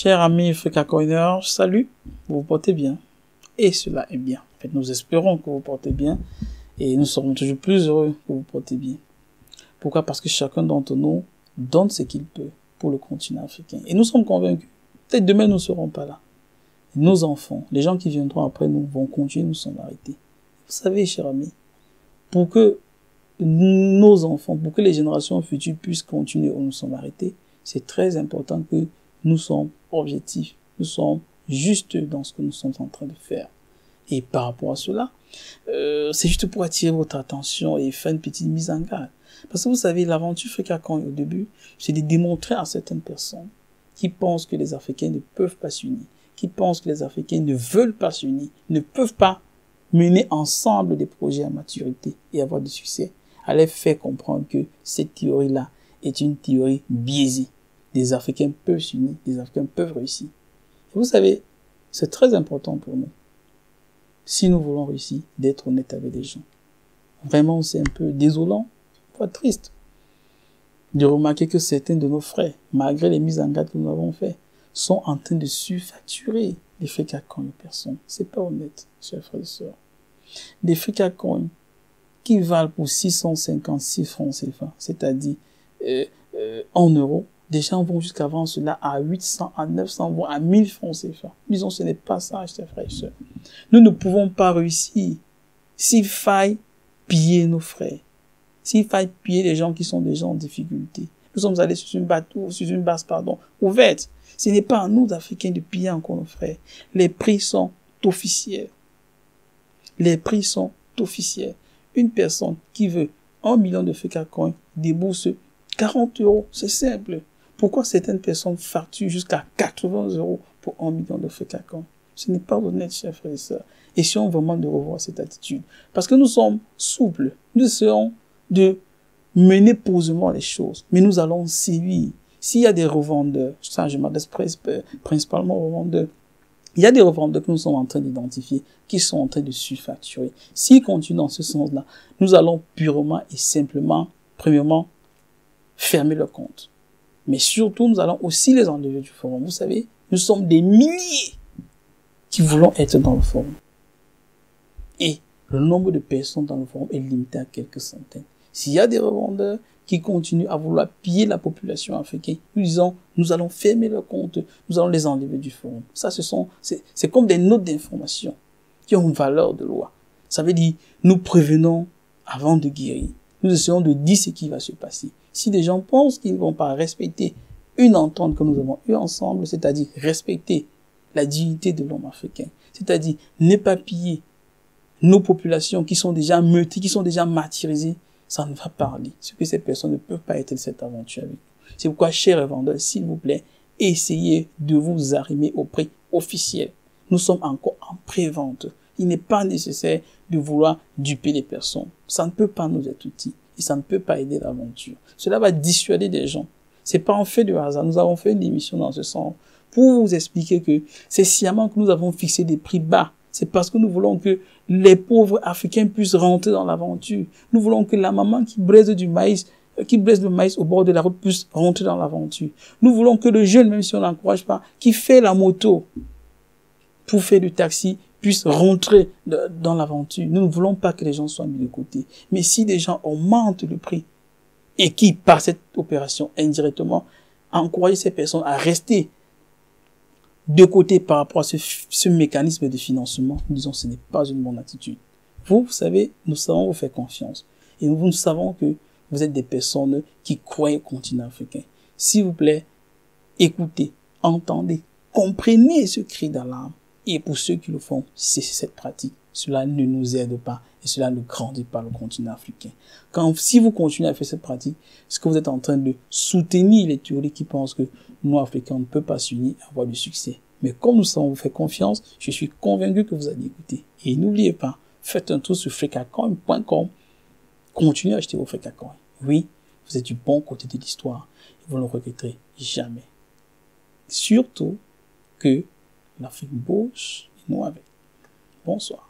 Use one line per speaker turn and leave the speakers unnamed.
Chers amis Frikacoiners, salut, vous vous portez bien. Et cela est bien. En fait, nous espérons que vous vous portez bien et nous serons toujours plus heureux que vous vous portez bien. Pourquoi? Parce que chacun d'entre nous donne ce qu'il peut pour le continent africain. Et nous sommes convaincus, peut-être demain nous ne serons pas là. Nos enfants, les gens qui viendront après nous, vont continuer, nous sommes arrêtés. Vous savez, chers amis, pour que nos enfants, pour que les générations futures puissent continuer où nous sommes arrêtés, c'est très important que nous sommes objectifs, nous sommes justes dans ce que nous sommes en train de faire. Et par rapport à cela, c'est juste pour attirer votre attention et faire une petite mise en garde. Parce que vous savez, l'aventure Frikacoin au début, c'est de démontrer à certaines personnes qui pensent que les Africains ne peuvent pas s'unir, qui pensent que les Africains ne veulent pas s'unir, ne peuvent pas mener ensemble des projets à maturité et avoir du succès, à les faire comprendre que cette théorie-là est une théorie biaisée. Les Africains peuvent s'unir, les Africains peuvent réussir. Et vous savez, c'est très important pour nous, si nous voulons réussir, d'être honnête avec les gens. Vraiment, c'est un peu désolant, pas triste, de remarquer que certains de nos frères, malgré les mises en garde que nous avons faites, sont en train de surfacturer les Frikacoin de personnes. C'est pas honnête, chers frères et sœurs. Des Frikacoin qui valent pour 656 francs CFA, c'est-à-dire en euros, des gens vont jusqu'à vendre cela à 800, à 900, voire à 1000 francs CFA. Disons, ce n'est pas ça, chers frères et sœurs. Nous ne pouvons pas réussir s'il faille piller nos frères, s'il faille piller les gens qui sont déjà en difficulté. Nous sommes allés sur une base ouverte. Ce n'est pas à nous, d'Africains, de piller encore nos frères. Les prix sont officiels. Les prix sont officiels. Une personne qui veut 1 million de Frikacoin débourse 40 euros. C'est simple. Pourquoi certaines personnes facturent jusqu'à 80 euros pour 1 million de Frikacoin? Ce n'est pas honnête, chers frères et sœurs. Essayons vraiment de revoir cette attitude. Parce que nous sommes souples. Nous essayons de mener posément les choses. Mais nous allons sévir. S'il y a des revendeurs, ça je m'adresse principalement aux revendeurs, il y a des revendeurs que nous sommes en train d'identifier, qui sont en train de surfacturer. S'ils continuent dans ce sens-là, nous allons purement et simplement, premièrement, fermer leur compte. Mais surtout, nous allons aussi les enlever du forum. Vous savez, nous sommes des milliers qui voulons être dans le forum. Et le nombre de personnes dans le forum est limité à quelques centaines. S'il y a des revendeurs qui continuent à vouloir piller la population africaine, nous disons, nous allons fermer leur compte, nous allons les enlever du forum. Ça, c'est comme des notes d'information qui ont une valeur de loi. Ça veut dire, nous prévenons avant de guérir. Nous essayons de dire ce qui va se passer. Si des gens pensent qu'ils ne vont pas respecter une entente que nous avons eue ensemble, c'est-à-dire respecter la dignité de l'homme africain, c'est-à-dire ne pas piller nos populations qui sont déjà meurtries, qui sont déjà martyrisées, ça ne va pas aller. Ce que ces personnes ne peuvent pas être de cette aventure avec vous. C'est pourquoi, chers vendeurs, s'il vous plaît, essayez de vous arrimer au prix officiel. Nous sommes encore en pré-vente. Il n'est pas nécessaire de vouloir duper les personnes. Ça ne peut pas nous être utile et ça ne peut pas aider l'aventure. Cela va dissuader des gens. C'est pas un fait de hasard. Nous avons fait une émission dans ce sens pour vous expliquer que c'est sciemment que nous avons fixé des prix bas. C'est parce que nous voulons que les pauvres Africains puissent rentrer dans l'aventure. Nous voulons que la maman qui braise le maïs au bord de la route puisse rentrer dans l'aventure. Nous voulons que le jeune, même si on n'encourage pas, qui fait la moto pour faire du taxi, puisse rentrer dans l'aventure. Nous ne voulons pas que les gens soient mis de côté. Mais si des gens augmentent le prix et qui, par cette opération, indirectement, encouragent ces personnes à rester de côté par rapport à ce mécanisme de financement, nous disons que ce n'est pas une bonne attitude. Vous savez, nous savons vous faire confiance. Et nous savons que vous êtes des personnes qui croient au continent africain. S'il vous plaît, écoutez, entendez, comprenez ce cri d'alarme. Et pour ceux qui le font, cessez cette pratique. Cela ne nous aide pas et cela ne grandit pas le continent africain. Si vous continuez à faire cette pratique, c'est que vous êtes en train de soutenir les théories qui pensent que nous, Africains, on ne peut pas s'unir et avoir du succès. Mais comme nous savons vous faire confiance, je suis convaincu que vous allez écouter. Et n'oubliez pas, faites un tour sur frikacoin.com. Continuez à acheter vos Frikacoin. Oui, vous êtes du bon côté de l'histoire et vous ne le regretterez jamais. Surtout que l'Afrique bouge et nous avec. Bonsoir.